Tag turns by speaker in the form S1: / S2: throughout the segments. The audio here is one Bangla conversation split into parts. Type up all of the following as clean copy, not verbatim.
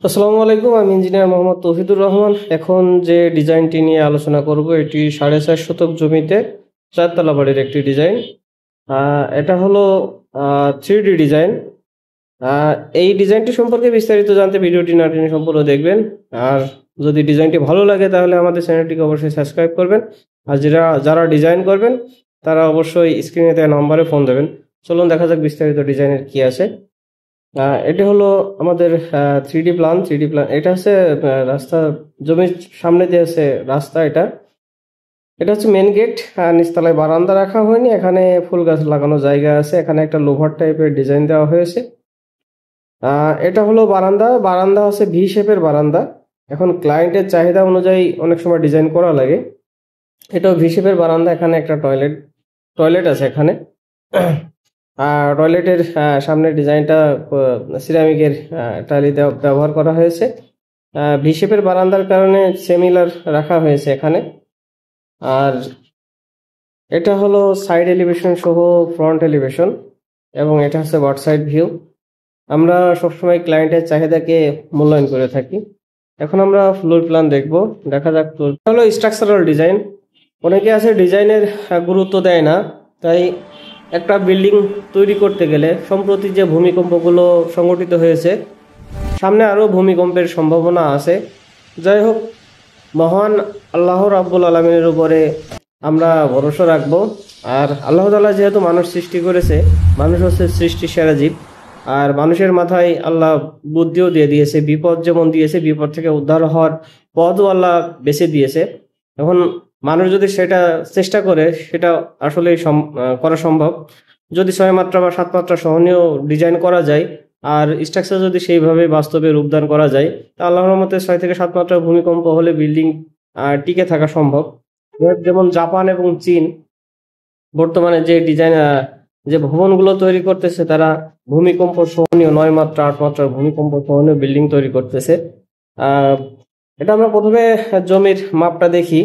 S1: আসসালামু আলাইকুম, আমি ইঞ্জিনিয়ার মোহাম্মদ তৌহিদুর রহমান। এখন যে ডিজাইনটি নিয়ে আলোচনা করব এটি 4.5 শতক জমিতে চারতলা বাড়ির একটি ডিজাইন। এটা হলো 3D ডিজাইন। আহ, এই ডিজাইনটি সম্পর্কে বিস্তারিত জানতে ভিডিওটি না টেনে সম্পূর্ণ দেখবেন। আর যদি ডিজাইনটি ভালো লাগে তাহলে আমাদের চ্যানেলটিকে অবশ্যই সাবস্ক্রাইব করবেন। আর যারা যারা ডিজাইন করবেন তারা অবশ্যই স্ক্রিনে দেওয়া নম্বরে ফোন দেবেন। চলুন দেখা যাক বিস্তারিত ডিজাইনের কি আছে। এটা হলো আমাদের 3D প্ল্যান। এটা হচ্ছে রাস্তা, জমির সামনে যে আছে রাস্তা, এটা এটা হচ্ছে মেন গেট। নিচতলায় বারান্দা রাখা হয়নি, এখানে ফুল গাছ লাগানো জায়গা আছে, এখানে একটা লোভার টাইপের ডিজাইন দেওয়া হয়েছে। এটা হলো বারান্দা। বারান্দা হচ্ছে ভি শেপের বারান্দা। এখন ক্লায়েন্টের চাহিদা অনুযায়ী অনেক সময় ডিজাইন করা লাগে। এটাও ভি শেপের বারান্দা। এখানে একটা টয়লেট আছে এখানে। টয়লেটের সামনের ডিজাইনটা সিরামিকের টাইলি ব্যবহার করা হয়েছে। ভি শেপের বারান্দার কারণে সেমিলার রাখা হয়েছে এখানে। আর এটা হলো সাইড এলিভেশন সহ ফ্রন্ট এলিভেশন, এবং এটা হচ্ছে বার্ড সাইড ভিউ। আমরা সবসময় ক্লায়েন্টের চাহিদাকে মূল্যায়ন করে থাকি। এখন আমরা ফ্লোর প্ল্যান দেখব। দেখা যাক। ফ্লোর হলো স্ট্রাকচারাল ডিজাইন। অনেকে আছে ডিজাইনের গুরুত্ব দেয় না, তাই একটা বিল্ডিং তৈরি করতে গেলে সম্প্রতি যে ভূমিকম্পগুলো সংঘটিত হয়েছে, সামনে আরও ভূমিকম্পের সম্ভাবনা আছে। যাই হোক, মহান আল্লাহ রাব্বুল আলামিনের উপরে আমরা ভরসা রাখবো। আর আল্লাহ তাআলা যেহেতু মানুষ সৃষ্টি করেছে, মানুষ হচ্ছে সৃষ্টির সেরা জীব। আর মানুষের মাথায় আল্লাহ বুদ্ধিও দিয়ে দিয়েছে। বিপদ যেমন দিয়েছে, বিপদ থেকে উদ্ধার হওয়ার পথও আল্লাহ বেছে দিয়েছে। এখন মানুষ যদি সেটা চেষ্টা করে, সেটা আসলে করা সম্ভব। যদি 6 মাত্রা বা 7 মাত্রা সহনীয় ডিজাইন করা যায়, আর স্ট্রাকচার যদি সেইভাবে বাস্তবে রূপদান করা যায়, তা আল্লাহর মতে 6 থেকে 7 মাত্রার ভূমিকম্প হলে বিল্ডিং টিকে থাকা সম্ভব। যেমন জাপান এবং চীন বর্তমানে যে ডিজাইন, যে ভবনগুলো তৈরি করতেছে, তারা ভূমিকম্প সহনীয় 9 মাত্রা 8 মাত্রার ভূমিকম্প সহনীয় বিল্ডিং তৈরি করতেছে। আহ এটা আমরা প্রথমে জমির মাপটা দেখি।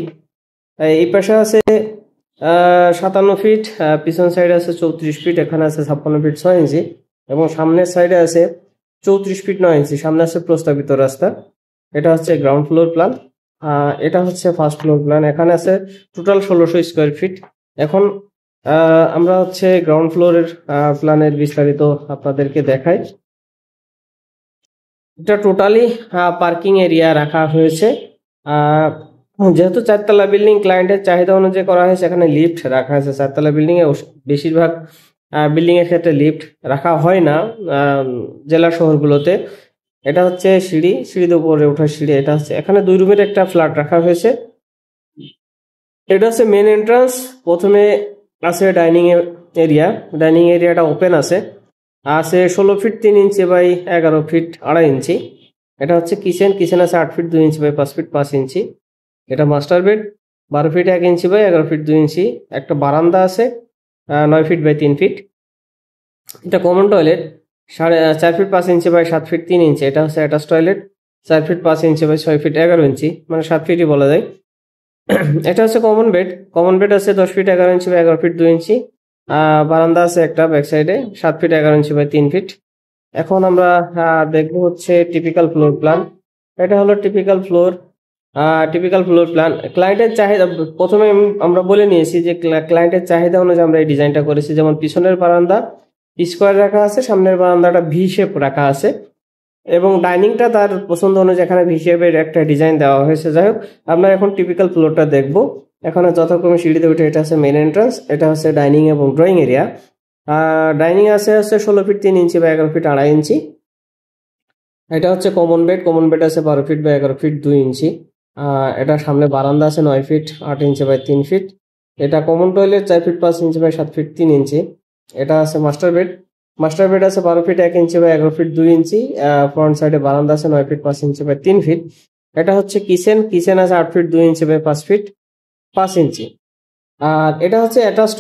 S1: এই পাশে আছে 57 ফিট, পিছন সাইডে আছে 34 ফিট, এখানে আছে 56 ফিট 6 ইঞ্চি, এবং সামনের সাইডে আছে 34 ফিট 9 ইঞ্চি। সামনে আছে প্রস্তাবিত রাস্তা। এটা হচ্ছে গ্রাউন্ড ফ্লোর প্ল্যান। এটা হচ্ছে ফার্স্ট ফ্লোর প্ল্যান। এখানে আছে টোটাল 1600 স্কোয়ার ফিট। এখন আমরা হচ্ছে গ্রাউন্ড ফ্লোরের প্ল্যানের বিস্তারিত আপনাদেরকে দেখাই। এটা টোটালি পার্কিং এরিয়া রাখা হয়েছে। যেহেতু চারতলা বিল্ডিং, ক্লায়েন্টের চাহিদা অনুযায়ী করা হয়েছে, এখানে লিফট রাখা হয়েছে। চারতলা বিল্ডিং এ বেশিরভাগ বিল্ডিং এর ক্ষেত্রে লিফট রাখা হয় না জেলা শহরগুলোতে। এটা হচ্ছে সিঁড়িতে উপরে ওঠার সিঁড়ি। এটা হচ্ছে এখানে 2 রুমের একটা ফ্ল্যাট রাখা হয়েছে। এটা হচ্ছে মেন এন্ট্রান্স। প্রথমে আছে ডাইনিং এরিয়া। ডাইনিং এরিয়াটা ওপেন আছে 16 feet 3 inch by 11 feet 2.5 inch. এটা হচ্ছে কিচেন আছে 8 feet 2 inch by 5 feet 5 inch. এটা master bed 12 feet 1 inch by 11 feet 2 inch. একটা বারান্দা আছে 9 ফিট বাই 3 ফিট। এটা common toilet 4 feet 5 inch by 7 feet 3 inch. এটা হচ্ছে attach toilet 4 feet 5 inch by 6 fit 11 ইঞ্চি, মানে 7 ফিটই বলা যায়। এটা হচ্ছে কমন বেড আছে 10 ফিট 11 ইঞ্চি বাই 11 ফিট 2 ইঞ্চি। বারান্দা আছে একটা ব্যাক সাইডে 7 ফিট 11 ইঞ্চি বাই 3 ফিট। এখন আমরা দেখবো হচ্ছে টিপিক্যাল ফ্লোর প্ল্যান। এটা হলো টিপিক্যাল ফ্লোর প্ল্যান। ক্লায়েন্টের চাহিদা প্রথমে আমরা বলে নিয়েছি যে ক্লায়েন্টের চাহিদা অনুযায়ী আমরা এই ডিজাইনটা করেছি। যেমন পিছনের বারান্দা স্কোয়ার রাখা আছে, সামনের বারান্দাটা ভি শেপ রাখা আছে, এবং ডাইনিংটা তার পছন্দ অনুযায়ী এখানে ভি শেপের একটা ডিজাইন দেওয়া হয়েছে। যাই হোক, আমরা এখন টিপিক্যাল ফ্লোরটা দেখবো। এখানে যথাক্রমে সিঁড়িতে উঠে এটা হচ্ছে মেন এন্ট্রান্স, এটা হচ্ছে ডাইনিং এবং ড্রয়িং এরিয়া। ডাইনিং আছে 16 ফিট 3 ইঞ্চি বা 11 ফিট 2.5 ইঞ্চি। এটা হচ্ছে কমন বেড আছে 12 ফিট বা 11 ফিট 2 ইঞ্চি। এটা সামনে বারান্দা আছে 9 ফিট 8 ইঞ্চি বাই 3 ফিট। এটা common toilet 4 feet 5 inch by 7 feet 3 inch. এটা আছে মাস্টার বেড আছে 12 feet 1 inch by 11 feet 2 inch. Front সাইডে বারান্দা আছে 9 ফিট 5 ইঞ্চি বাই 3 ফিট। এটা হচ্ছে কিচেন আছে 8 ফিট 2 ইঞ্চি বাই 5 ফিট 5 ইঞ্চি। আর এটা হচ্ছে অ্যাটাচ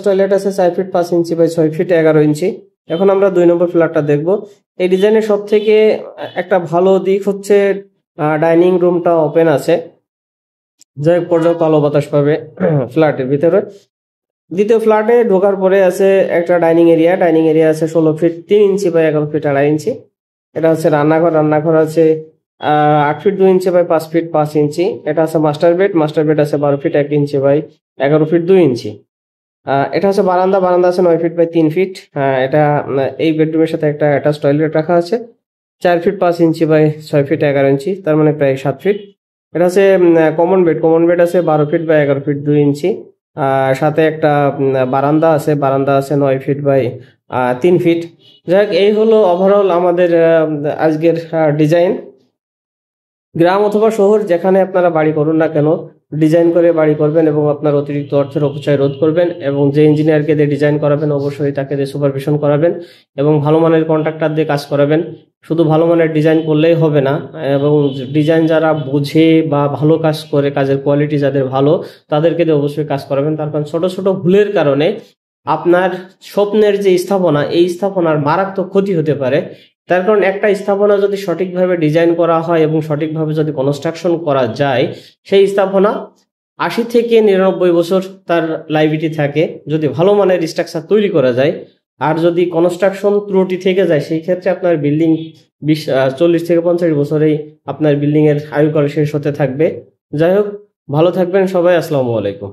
S1: টয়লেট আছে 4 ফিট 5 ইঞ্চি বাই 6 ফিট 11 ইঞ্চি। এখন আমরা 2 নম্বর ফ্ল্যাটটা দেখবো। এই ডিজাইনের সব থেকে একটা ভালো দিক হচ্ছে ডাইনিং রুমটা ওপেন আছে, যে পর্যাপ্ত আলো বাতাস পাবে ফ্ল্যাটের ভিতরে। দ্বিতীয় ফ্ল্যাটে ঢোকার পরে আছে একটা ডাইনিং এরিয়া আছে 16 feet 3 inch by 11 feet 2.5 inch. এটা হচ্ছে রান্নাঘর। রান্নাঘর আছে 8 feet 2 inch by 5 feet 5 inch. এটা আছে মাস্টার বেড। মাস্টার বেড আছে 12 ফিট 1 ইঞ্চি বাই 11 ফিট 2 ইঞ্চি। এটা হচ্ছে বারান্দা। বারান্দা আছে 9 ফিট বাই 3 ফিট। এটা এই বেডরুমের সাথে একটা অ্যাটাচ টয়লেট রাখা আছে 4 ফিট 5 ইঞ্চি বাই 6 ফিট 11 ইঞ্চি, তার মানে প্রায় 7 ফিট। এটা আছে কমন বেড। কমন বেড আছে 12 ফিট বাই 11 ফিট 2 ইঞ্চি। সাথে একটা বারান্দা আছে। বারান্দা আছে 9 ফিট বাই 3 ফিট। যাই হোক, এই হলো ওভারঅল আমাদের আজকের ডিজাইন। গ্রাম অথবা শহর যেখানে আপনারা বাড়ি করুন না কেন, ডিজাইন করে বাড়ি করবেন এবং আপনার অতিরিক্ত অর্থের অপচয় রোধ করবেন, এবং যে ইঞ্জিনিয়ারকে দিয়ে ডিজাইন করাবেন অবশ্যই তাকে দিয়ে সুপারভিশন করাবেন এবং ভালো মানের কন্ট্রাক্টর দিয়ে কাজ করাবেন। শুধু ভালো মানের ডিজাইন করলেই হবে না, এবং ডিজাইন যারা বোঝে বা ভালো কাজ করে, কাজের কোয়ালিটি যাদের ভালো, তাদেরকে দিয়ে অবশ্যই কাজ করাবেন। তার কারণ ছোট ছোট ভুলের কারণে আপনার স্বপ্নের যে স্থাপনা, এই স্থাপনার মারাত্মক ক্ষতি হতে পারে। তার কারণ একটা স্থাপনা যদি সঠিকভাবে ডিজাইন করা হয় এবং সঠিকভাবে যদি কনস্ট্রাকশন করা যায়, সেই স্থাপনা 80 থেকে 99 বছর তার লাইবিলিটি থাকে, যদি ভালো মানের স্ট্রাকচার তৈরি করা যায়। আর যদি কনস্ট্রাকশন ত্রুটি থেকে যায়, সেই ক্ষেত্রে আপনার বিল্ডিং 40 থেকে 50 বছরেই আপনার বিল্ডিং এর আয়ুকাল শেষ হতে থাকবে। যাই হোক, ভালো থাকবেন সবাই। আসসালামু আলাইকুম।